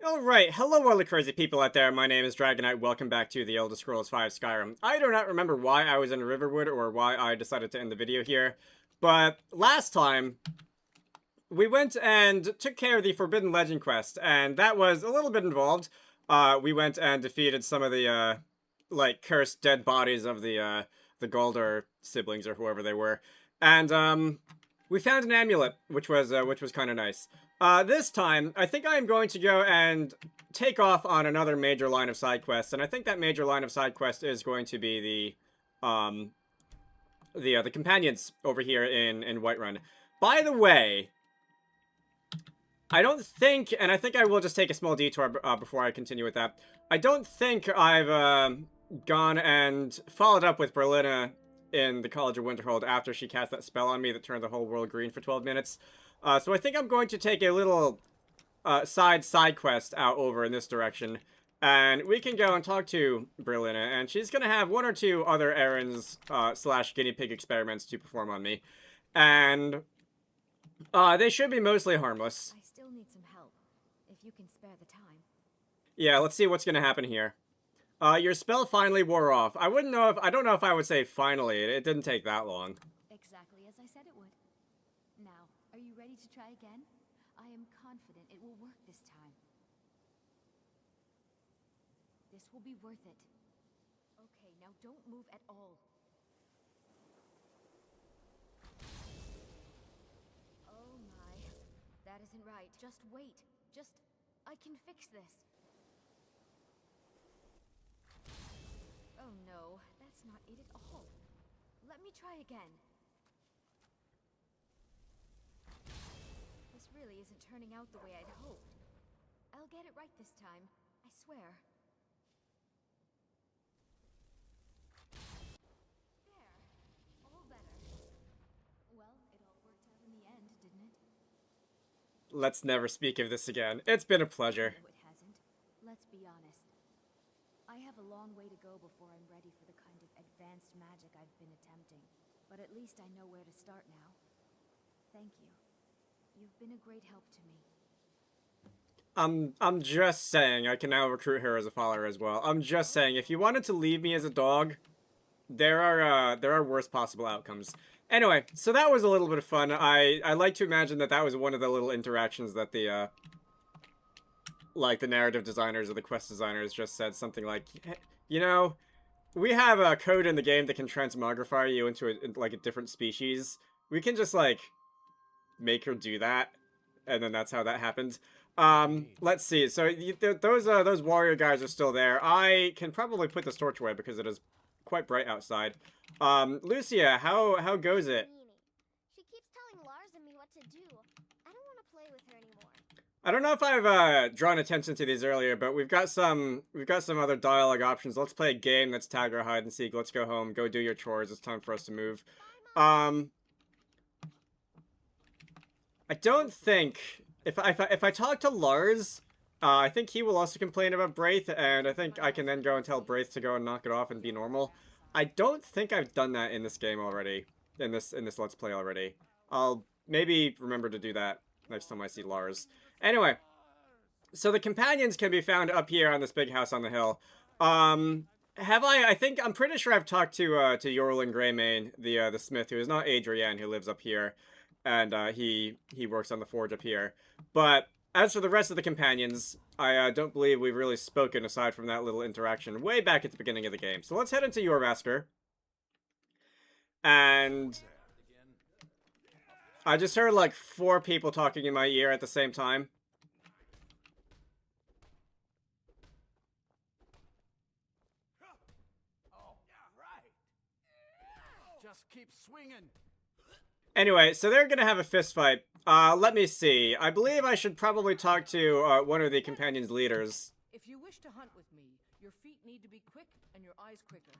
Alright, hello all the crazy people out there, my name is Dragonite, welcome back to The Elder Scrolls V Skyrim. I do not remember why I was in Riverwood or why I decided to end the video here, but last time, we went and took care of the Forbidden Legend quest, and that was a little bit involved. We went and defeated some of the, like, cursed dead bodies of the Galdor siblings or whoever they were. And, we found an amulet, which was kind of nice. This time, I think I am going to go and take off on another major line of side quests, and I think that major line of side quest is going to be the companions over here in Whiterun. By the way, I don't think, and I think I will just take a small detour before I continue with that. I don't think I've gone and followed up with Berlina in the College of Winterhold after she cast that spell on me that turned the whole world green for 12 minutes. So I think I'm going to take a little side quest out over in this direction. And we can go and talk to Berlina, and she's going to have one or two other errands slash guinea pig experiments to perform on me. And they should be mostly harmless. I still need some help, if you can spare the time. Yeah, let's see what's going to happen here. Your spell finally wore off. I don't know if I would say finally. It didn't take that long. Exactly as I said it would. Now, are you ready to try again? I am confident it will work this time. This will be worth it. Okay, now don't move at all. Oh my. That isn't right. Just wait. I can fix this. Oh no, that's not it at all. Let me try again. This really isn't turning out the way I'd hoped. I'll get it right this time, I swear. There. All better. Well, it all worked out in the end, didn't it? Let's never speak of this again. It's been a pleasure. No, it hasn't. Let's be honest. I have a long way to go before I'm ready for the kind of advanced magic I've been attempting. But at least I know where to start now. Thank you. You've been a great help to me. I'm just saying, I can now recruit her as a follower as well. I'm just saying, if you wanted to leave me as a dog, there are worse possible outcomes. Anyway, so that was a little bit of fun. I like to imagine that was one of the little interactions that the like the narrative designers or the quest designers just said something like, you know, we have a code in the game that can transmogrify you into like a different species. We can just like make her do that, and then that's how that happened. Let's see. So those warrior guys are still there. I can probably put this torch away because it is quite bright outside. Lucia, how goes it? She keeps telling Lars and me what to do. I don't want to play with her anymore. I don't know if I've drawn attention to these earlier, but we've got some other dialogue options. Let's play a game. Let's tag or hide and seek. Let's go home. Go do your chores. It's time for us to move. I don't think if I talk to Lars, I think he will also complain about Braith, and I think I can then go and tell Braith to go and knock it off and be normal. I don't think I've done that in this game already. In this Let's Play already. I'll maybe remember to do that next time I see Lars. Anyway, so the companions can be found up here on this big house on the hill. I'm pretty sure I've talked to Yorlin Greymane, the smith, who is not Adrienne, who lives up here, and he works on the forge up here. But as for the rest of the companions, I don't believe we've really spoken aside from that little interaction way back at the beginning of the game. So let's head into Yorvaskr. And I just heard like 4 people talking in my ear at the same time. Oh, right. Just keep swinging. Anyway, so they're gonna have a fist fight. Let me see. I believe I should probably talk to one of the companions' leaders. If you wish to hunt with me, your feet need to be quick and your eyes quicker.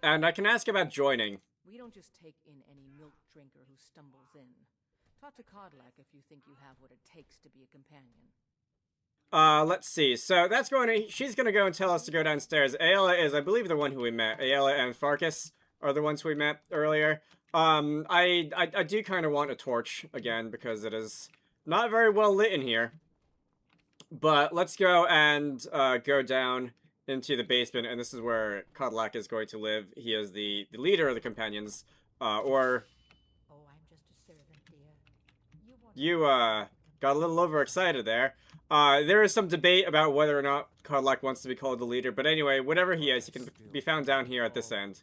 And I can ask about joining. We don't just take in any milk drinker who stumbles in. Talk to Kodlak if you think you have what it takes to be a companion. Let's see. So she's gonna go and tell us to go downstairs. Ayla is, I believe, the one who we met. Ayla and Farkas are the ones we met earlier. I do kind of want a torch again because it is not very well lit in here. But let's go and go down into the basement, and this is where Kodlak is going to live. He is the leader of the companions, or Oh, I'm just a servant, dear. you got a little overexcited there. There is some debate about whether or not Kodlak wants to be called the leader, but anyway, whatever he is, he can be found down here at this end.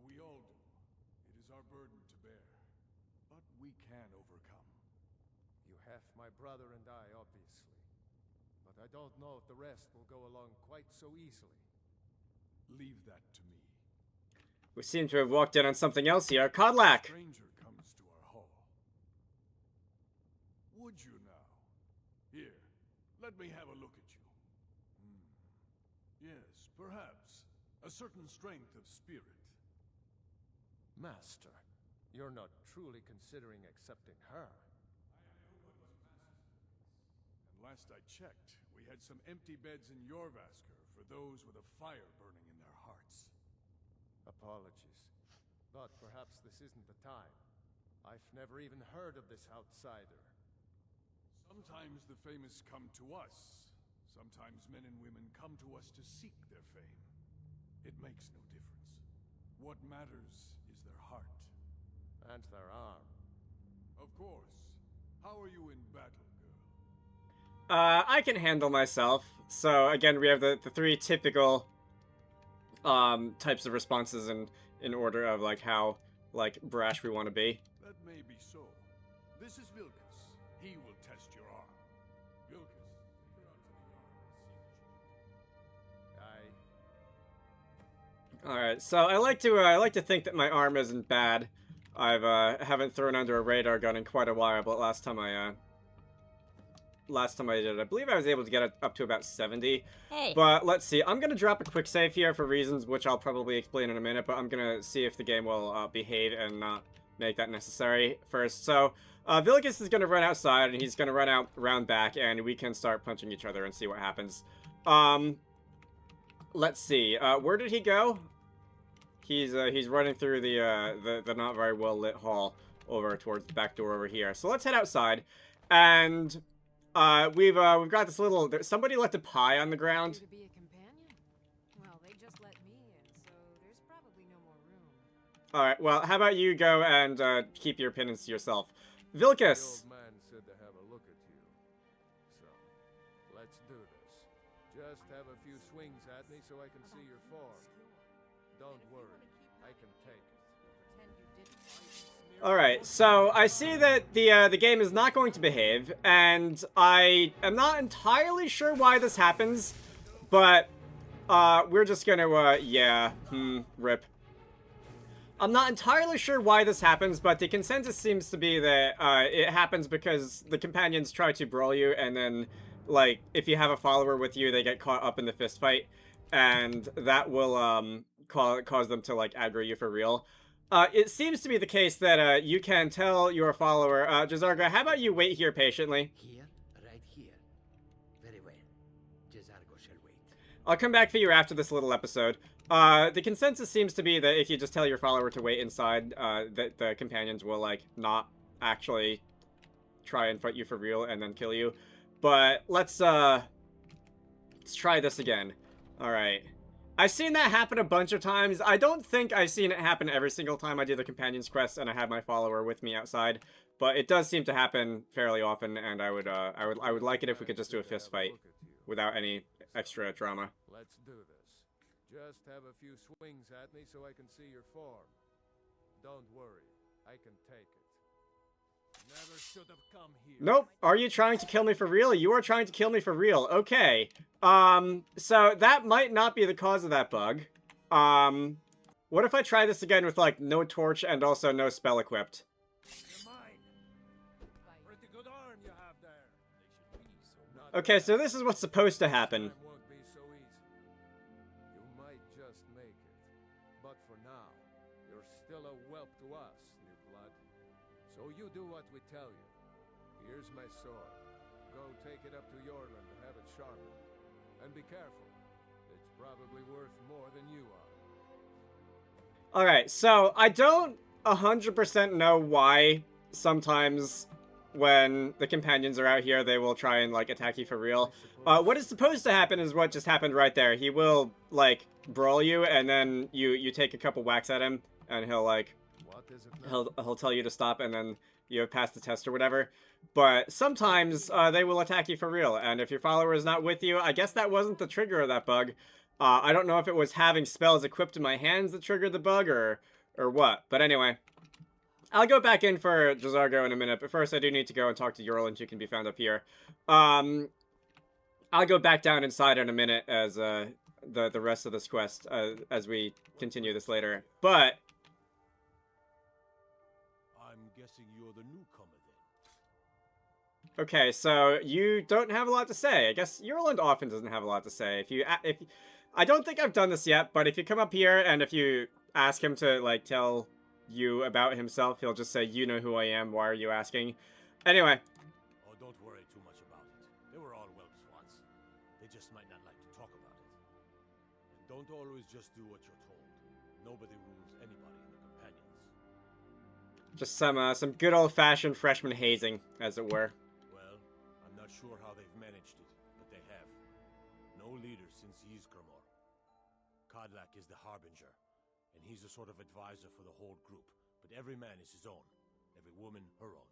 We all do. It is our burden to bear. But we can overcome. You have my brother and I, obviously. But I don't know if the rest will go along quite so easily. Leave that to me. We seem to have walked in on something else here. Kodlak! Stranger comes to our hall. Would you now? Here, let me have a look at you. Yes, perhaps. A certain strength of spirit. Master, you're not truly considering accepting her. And last I checked, we had some empty beds in Jorvaskr for those with a fire burning in their hearts. Apologies. But perhaps this isn't the time. I've never even heard of this outsider. Sometimes the famous come to us. Sometimes men and women come to us to seek their fame. It makes no difference. What matters is their heart. And their arm. Of course. How are you in battle, girl? I can handle myself. So again, we have the three typical types of responses in order of like how like brash we want to be. That may be so. This is Vilkas. He will test your arm. Vilkas, take her out to the yard and see what she can. All right, so I like to think that my arm isn't bad. I've haven't thrown under a radar gun in quite a while, but last time I did it, I believe I was able to get it up to about 70. Hey. But let's see. I'm gonna drop a quick save here for reasons which I'll probably explain in a minute. But I'm gonna see if the game will behave and not make that necessary first. So Vilkas is gonna run outside and he's gonna run out around back, and we can start punching each other and see what happens. Let's see. Where did he go? He's running through the not very well lit hall over towards the back door over here. So let's head outside, and we've got this little. Somebody left a pie on the ground. To be a companion? Well, they just let me in, so there's probably no more room. All right. Well, how about you go and keep your opinions to yourself, The Vilkas. old man said to have a look at you. So, let's do this. Just have a few swings at me so I can see your form. Don't worry, I can take it. Pretend you didn't. All right. So I see that the game is not going to behave, and I am not entirely sure why this happens, but we're just gonna yeah. Rip. I'm not entirely sure why this happens, but the consensus seems to be that it happens because the companions try to brawl you, and then, like, if you have a follower with you, they get caught up in the fist fight, and that will cause them to, like, aggro you for real. It seems to be the case that you can tell your follower, Jazarga, how about you wait here patiently? Here, right here. Very well. Jazargo shall wait. I'll come back for you after this little episode. The consensus seems to be that if you just tell your follower to wait inside, that the companions will, like, not actually try and fight you for real and then kill you. But let's try this again. Alright. I've seen that happen a bunch of times. I don't think I've seen it happen every single time I do the companions quest and I have my follower with me outside, but it does seem to happen fairly often, and I would like it if we could just do a fist fight without any extra drama. Let's do this. Just have a few swings at me so I can see your form. Don't worry, I can take it. Never should have come here. Nope. Are you trying to kill me for real? You are trying to kill me for real. Okay. So that might not be the cause of that bug. What if I try this again with, like, no torch and also no spell equipped? You're mine. Pretty good arm you have there. They should be so. Okay, so this is what's supposed to happen. Time won't be so easy. You might just make it. But for now, you're still a whelp to us, new blood. So you do what we tell you. Here's my sword. Go take it up to Yorland to have it sharpened. And be careful. It's probably worth more than you are. Alright, so I don't 100% know why sometimes when the companions are out here, they will try and, like, attack you for real. What is supposed to happen is what just happened right there. He will, like, brawl you, and then you take a couple whacks at him, and he'll, like, What is it now? he'll tell you to stop, and then you have passed the test or whatever. But sometimes they will attack you for real, and if your follower is not with you, I guess that wasn't the trigger of that bug. I don't know if it was having spells equipped in my hands that triggered the bug, or what. But anyway, I'll go back in for Jazargo in a minute, but first I do need to go and talk to Yorland, who can be found up here. I'll go back down inside in a minute as the rest of this quest, as we continue this later. But I'm guessing you're the newcomer then. okay, so you don't have a lot to say. I guess Yorland often doesn't have a lot to say. If I don't think I've done this yet, but if you come up here and if you ask him to, like, tell you about himself, he'll just say, "You know who I am, why are you asking?" Anyway. Oh, don't worry too much about it. They were all whelps once. They just might not like to talk about it. And don't always just do what you're told. Nobody rules anybody in the companions. Just some good old-fashioned freshman hazing, as it were. Well, I'm not sure how they've managed it, but they have. No leader since Ysgramor. Kodlak is the harbinger, and he's a sort of advisor for the whole group. But every man is his own. Every woman her own.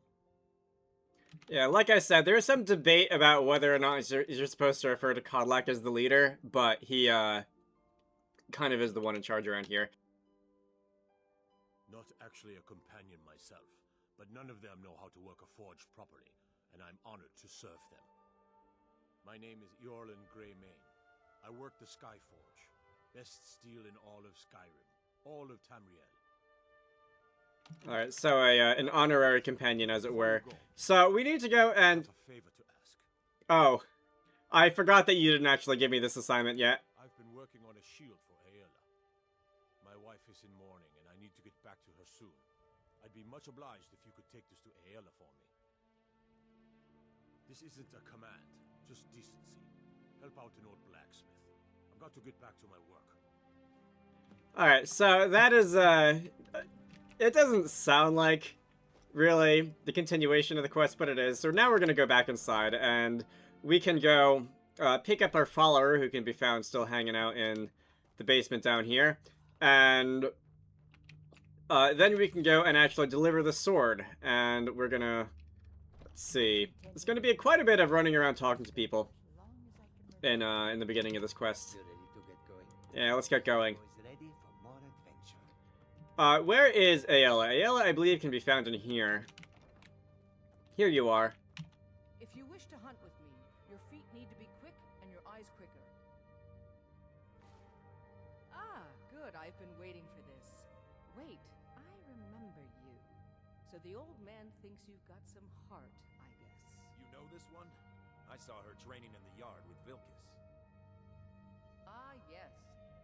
Yeah, like I said, there's some debate about whether or not you're supposed to refer to Kodlak as the leader, but he, kind of is the one in charge around here. Not actually a companion myself, but none of them know how to work a forge properly, and I'm honored to serve them. My name is Yorland Greymane. I work the Skyforge. Best steel in all of Skyrim. All of Tamriel. Alright, so an honorary companion, as it were. So, we need to go and... A favor to ask. Oh. I forgot that you didn't actually give me this assignment yet. I've been working on a shield for Aela. My wife is in mourning, and I need to get back to her soon. I'd be much obliged if you could take this to Aela for me. This isn't a command, just decency. Help out an old blacksmith. I've got to get back to my work. Alright, so that is, it doesn't sound like, really, the continuation of the quest, but it is. So now we're gonna go back inside, and we can go, pick up our follower, who can be found still hanging out in the basement down here. And, then we can go and actually deliver the sword. And we're gonna, let's see, it's gonna be quite a bit of running around talking to people in the beginning of this quest. You ready to get going? Yeah, let's get going. Boys ready for more adventure. Where is Aela? Aela, I believe, can be found in here. Here you are. If you wish to hunt with me, your feet need to be quick and your eyes quicker. Ah, good. I've been waiting for this. Wait, I remember you. So the old man thinks you've got some heart, I guess. You know this one? I saw her training in the yard with Vilkas. Ah, yes.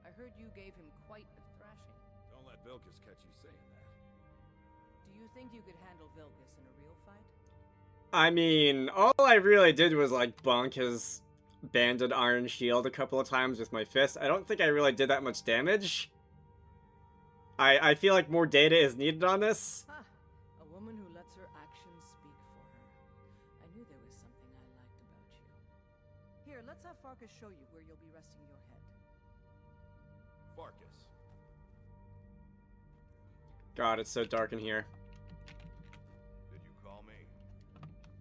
I heard you gave him quite a thrashing. Don't let Vilkas catch you saying that. Do you think you could handle Vilkas in a real fight? I mean, all I really did was, like, bonk his banded iron shield a couple of times with my fist. I don't think I really did that much damage. I feel like more data is needed on this. Ha! A woman who lets her actions speak for her. I knew there was something I liked about you. Here, let's have Farkas show you where you'll be resting your head. Farkas. God, it's so dark in here. Did you call me?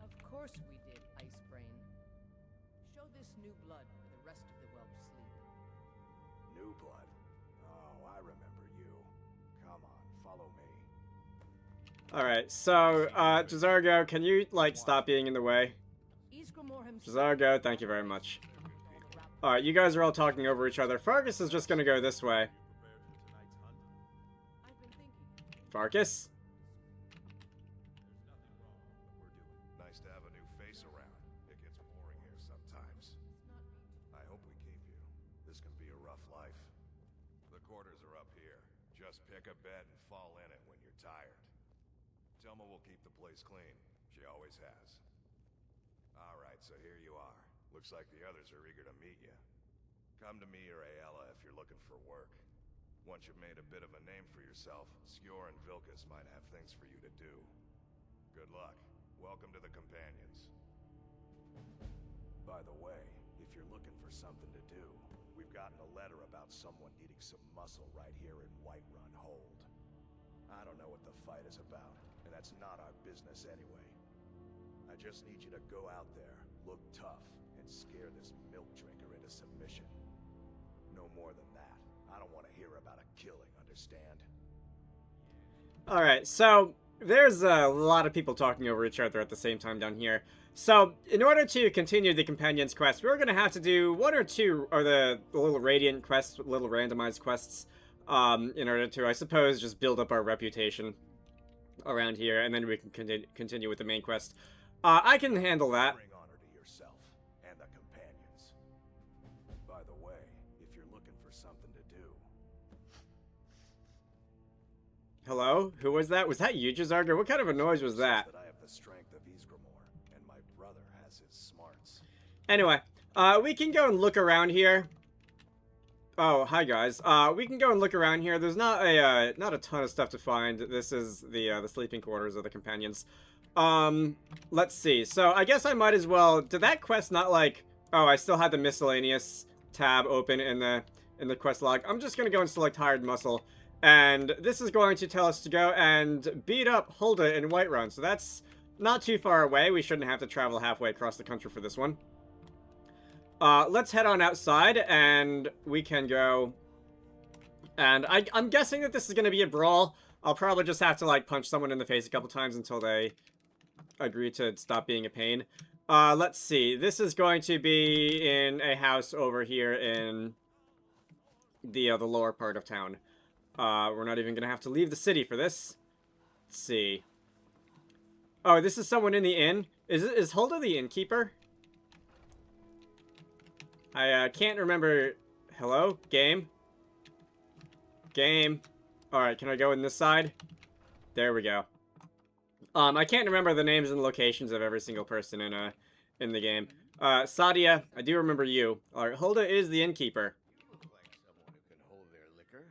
Of course we did, Icebrain. Show this new blood where the rest of the whelps sleep. New blood. Oh, I remember you. Come on, follow me. Alright, so, Jazargo, can you, like, stop being in the way? Ysgramor himself. Jazargo, thank you very much. Alright, you guys are all talking over each other. Farkas is just gonna go this way. I've been thinking. Farkas? Nice to have a new face around. It gets boring here sometimes. I hope we keep you. This can be a rough life. The quarters are up here. Just pick a bed and fall in it when you're tired. Telma will keep the place clean. She always has. Alright, so here you are. Looks like the others are eager to meet you. Come to me or Aela if you're looking for work. Once you've made a bit of a name for yourself, Skjor and Vilkas might have things for you to do. Good luck. Welcome to the Companions. By the way, if you're looking for something to do, we've gotten a letter about someone needing some muscle right here in Whiterun Hold. I don't know what the fight is about, and that's not our business anyway. I just need you to go out there, look tough, and scare this milk drinker into submission. No more than that. I don't want to hear about a killing, understand? Alright, so there's a lot of people talking over each other at the same time down here. So, in order to continue the Companion's quest, we're going to have to do one or two of the little Radiant quests, little randomized quests, in order to, I suppose, just build up our reputation around here, and then we can continue with the main quest. I can handle that. Bring honor to yourself and the Companions. By the way, if you're looking for something to do... Hello? Who was that? Was that you, Jazargar? What kind of a noise was that? I have the strength of Ysgramor, and my brother has his smarts. Anyway, we can go and look around here. Oh, hi guys. We can go and look around here. There's not a ton of stuff to find. This is the sleeping quarters of the Companions. Let's see. So I guess I might as well. Did that quest not like? Oh, I still had the miscellaneous tab open in the quest log. I'm just gonna go and select hired muscle, and this is going to tell us to go and beat up Hulda in Whiterun. So that's not too far away. We shouldn't have to travel halfway across the country for this one. Let's head on outside, and we can go. And I'm guessing that this is going to be a brawl. I'll probably just have to, like, punch someone in the face a couple times until they agree to stop being a pain. Let's see. This is going to be in a house over here in the lower part of town. We're not even going to have to leave the city for this. Let's see. Oh, this is someone in the inn. Is Hulda the innkeeper? I can't remember. Hello? Game? Game. Alright, can I go in this side? There we go. I can't remember the names and locations of every single person in the game. Sadia, I do remember you. Alright, Hulda is the innkeeper. You look like someone who can hold their liquor.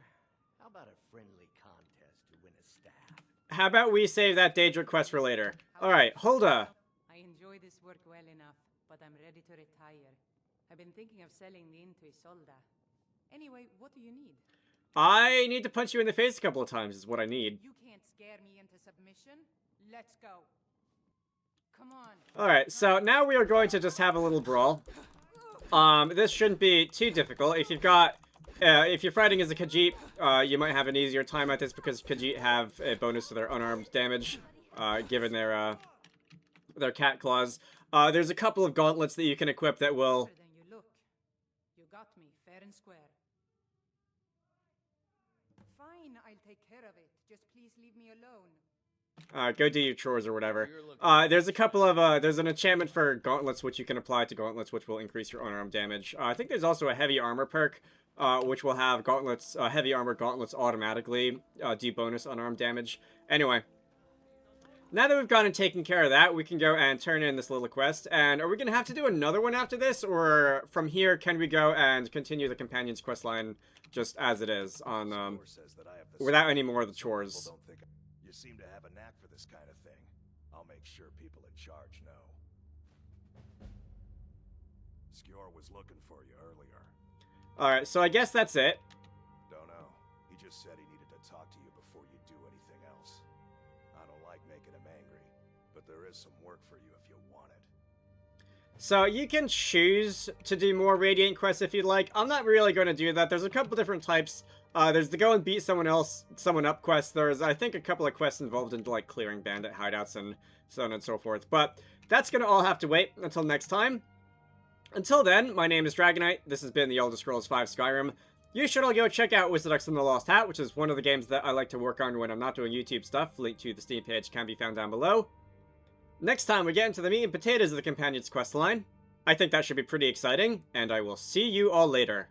How about a friendly contest to win a staff? How about we save that Daedric quest for later? Alright, Hulda. I enjoy this work well enough, but I'm ready to retire. I've been thinking of selling the inn to Isolda. Anyway, what do you need? I need to punch you in the face a couple of times is what I need. You can't scare me into submission. Let's go. Come on. Alright, so now we are going to just have a little brawl. This shouldn't be too difficult. If you've got, if you're fighting as a Khajiit, you might have an easier time at this because Khajiit have a bonus to their unarmed damage, given their cat claws. There's a couple of gauntlets that you can equip that will... Better than you look. You got me, fair and square. Fine, I'll take care of it. Just please leave me alone. Go do your chores or whatever. There's a couple of, there's an enchantment for gauntlets which you can apply to gauntlets which will increase your unarmed damage. I think there's also a heavy armor perk, which will have gauntlets, heavy armor gauntlets automatically do bonus unarmed damage. Anyway, now that we've gone and taken care of that, we can go and turn in this little quest. And are we going to have to do another one after this? Or from here, can we go and continue the Companion's quest line just as it is on, without any more of the chores? You seem to have a knack for this kind of thing. I'll make sure people in charge know. Skjor was looking for you earlier. Alright, so I guess that's it. Don't know. He just said he needed to talk to you before you do anything else. I don't like making him angry, but there is some work for you if you want it. So you can choose to do more Radiant quests if you'd like. I'm not really going to do that. There's a couple different types. There's the go and beat someone up quest. There's, I think, a couple of quests involved in, like, clearing bandit hideouts and so on and so forth. But that's going to all have to wait until next time. Until then, my name is Dragonite. This has been the Elder Scrolls V Skyrim. You should all go check out Wizarducks and the Lost Hat, which is one of the games that I like to work on when I'm not doing YouTube stuff. Link to the Steam page can be found down below. Next time we get into the meat and potatoes of the Companion's quest line. I think that should be pretty exciting, and I will see you all later.